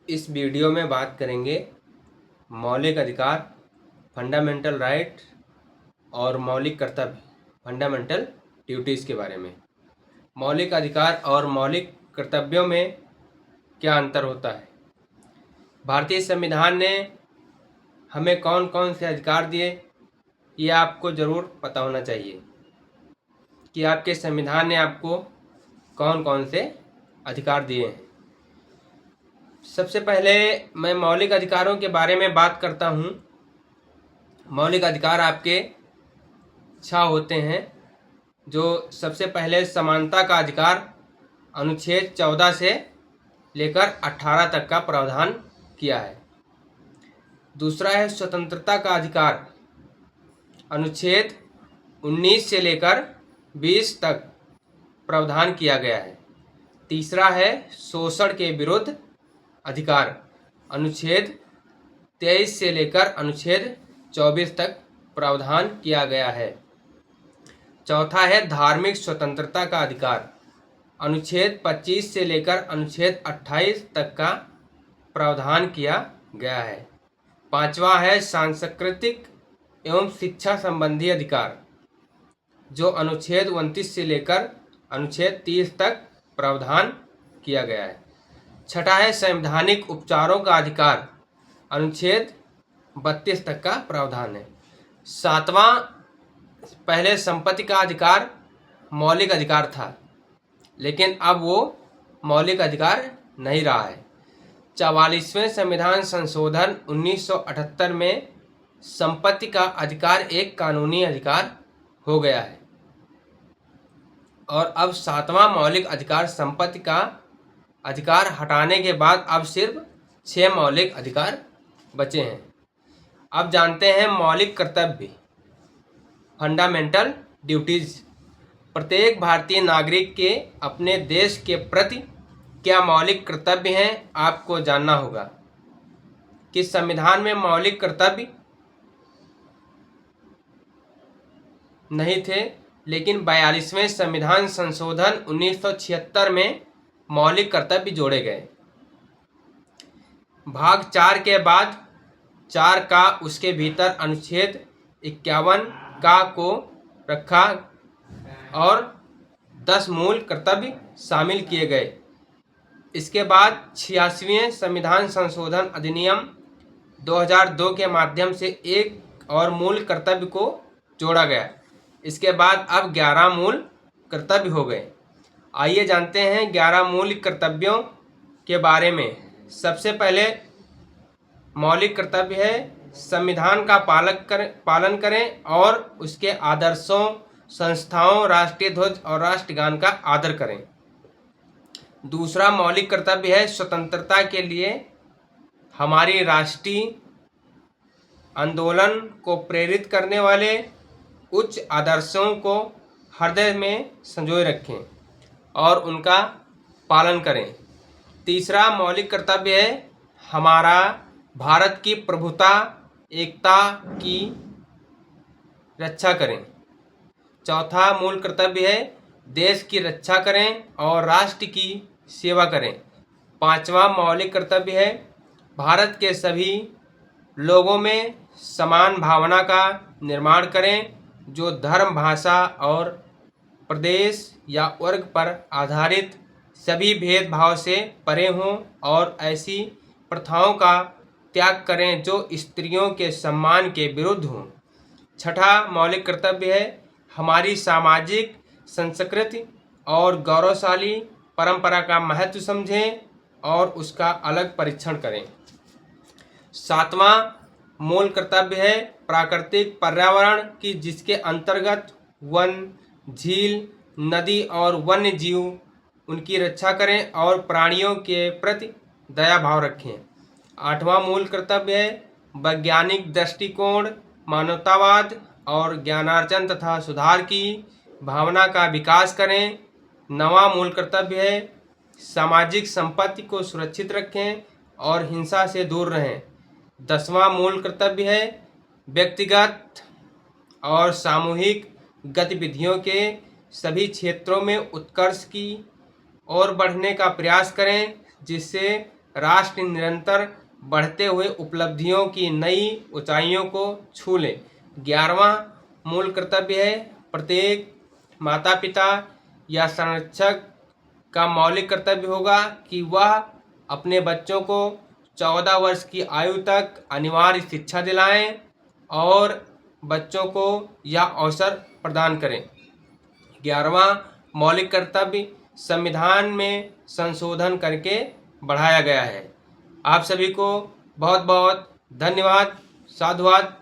इस वीडियो में बात करेंगे मौलिक अधिकार, फंडामेंटल राइट और मौलिक कर्तव्य, फंडामेंटल ड्यूटीज़ के बारे में। मौलिक अधिकार और मौलिक कर्तव्यों में क्या अंतर होता है? भारतीय संविधान ने हमें कौन कौन से अधिकार दिए, ये आपको ज़रूर पता होना चाहिए कि आपके संविधान ने आपको कौन कौन से अधिकार दिए हैं। सबसे पहले मैं मौलिक अधिकारों के बारे में बात करता हूँ। मौलिक अधिकार आपके 6 होते हैं। जो सबसे पहले समानता का अधिकार अनुच्छेद 14 से लेकर 18 तक का प्रावधान किया है। दूसरा है स्वतंत्रता का अधिकार, अनुच्छेद 19 से लेकर 20 तक प्रावधान किया गया है। तीसरा है शोषण के विरुद्ध अधिकार, अनुच्छेद 23 से लेकर अनुच्छेद 24 तक प्रावधान किया गया है। चौथा है धार्मिक स्वतंत्रता का अधिकार, अनुच्छेद 25 से लेकर अनुच्छेद 28 तक का प्रावधान किया गया है। पांचवा है सांस्कृतिक एवं शिक्षा संबंधी अधिकार, जो अनुच्छेद 29 से लेकर अनुच्छेद 30 तक प्रावधान किया गया है। छठा है संवैधानिक उपचारों का अधिकार, अनुच्छेद 32 तक का प्रावधान है। सातवां, पहले संपत्ति का अधिकार मौलिक अधिकार था, लेकिन अब वो मौलिक अधिकार नहीं रहा है। 44वें संविधान संशोधन 1978 में संपत्ति का अधिकार एक कानूनी अधिकार हो गया है और अब 7वां मौलिक अधिकार संपत्ति का अधिकार हटाने के बाद अब सिर्फ 6 मौलिक अधिकार बचे हैं। अब जानते हैं मौलिक कर्तव्य, फंडामेंटल ड्यूटीज। प्रत्येक भारतीय नागरिक के अपने देश के प्रति क्या मौलिक कर्तव्य हैं, आपको जानना होगा कि संविधान में मौलिक कर्तव्य नहीं थे, लेकिन 42वें संविधान संशोधन 1976 में मौलिक कर्तव्य जोड़े गए। भाग 4 के बाद 4 का उसके भीतर अनुच्छेद 51 का को रखा और 10 मूल कर्तव्य शामिल किए गए। इसके बाद 86वें संविधान संशोधन अधिनियम 2002 के माध्यम से एक और मूल कर्तव्य को जोड़ा गया। इसके बाद अब 11 मूल कर्तव्य हो गए। आइए जानते हैं 11 मूल कर्तव्यों के बारे में। सबसे पहले मौलिक कर्तव्य है संविधान का पालन करें और उसके आदर्शों, संस्थाओं, राष्ट्रीय ध्वज और राष्ट्रगान का आदर करें। दूसरा मौलिक कर्तव्य है स्वतंत्रता के लिए हमारी राष्ट्रीय आंदोलन को प्रेरित करने वाले उच्च आदर्शों को हृदय में संजोए रखें और उनका पालन करें। तीसरा मौलिक कर्तव्य है हमारा भारत की प्रभुता, एकता की रक्षा करें। चौथा मूल कर्तव्य है देश की रक्षा करें और राष्ट्र की सेवा करें। पांचवा मौलिक कर्तव्य है भारत के सभी लोगों में समान भावना का निर्माण करें, जो धर्म, भाषा और प्रदेश या वर्ग पर आधारित सभी भेदभाव से परे हों और ऐसी प्रथाओं का त्याग करें जो स्त्रियों के सम्मान के विरुद्ध हों। छठा मौलिक कर्तव्य है हमारी सामाजिक संस्कृति और गौरवशाली परंपरा का महत्व समझें और उसका अलग परीक्षण करें। सातवां मूल कर्तव्य है प्राकृतिक पर्यावरण की, जिसके अंतर्गत वन, झील, नदी और वन्य जीव उनकी रक्षा करें और प्राणियों के प्रति दया भाव रखें। आठवां मूल कर्तव्य है वैज्ञानिक दृष्टिकोण, मानवतावाद और ज्ञानार्जन तथा सुधार की भावना का विकास करें। नवां मूल कर्तव्य है सामाजिक संपत्ति को सुरक्षित रखें और हिंसा से दूर रहें। 10वां मूल कर्तव्य है व्यक्तिगत और सामूहिक गतिविधियों के सभी क्षेत्रों में उत्कर्ष की ओर बढ़ने का प्रयास करें, जिससे राष्ट्र निरंतर बढ़ते हुए उपलब्धियों की नई ऊंचाइयों को छू ले। 11वां मूल कर्तव्य है प्रत्येक माता पिता या संरक्षक का मौलिक कर्तव्य होगा कि वह अपने बच्चों को 14 वर्ष की आयु तक अनिवार्य शिक्षा दिलाएं और बच्चों को यह अवसर प्रदान करें। 11वां मौलिक कर्तव्य संविधान में संशोधन करके बढ़ाया गया है। आप सभी को बहुत बहुत धन्यवाद, साधुवाद।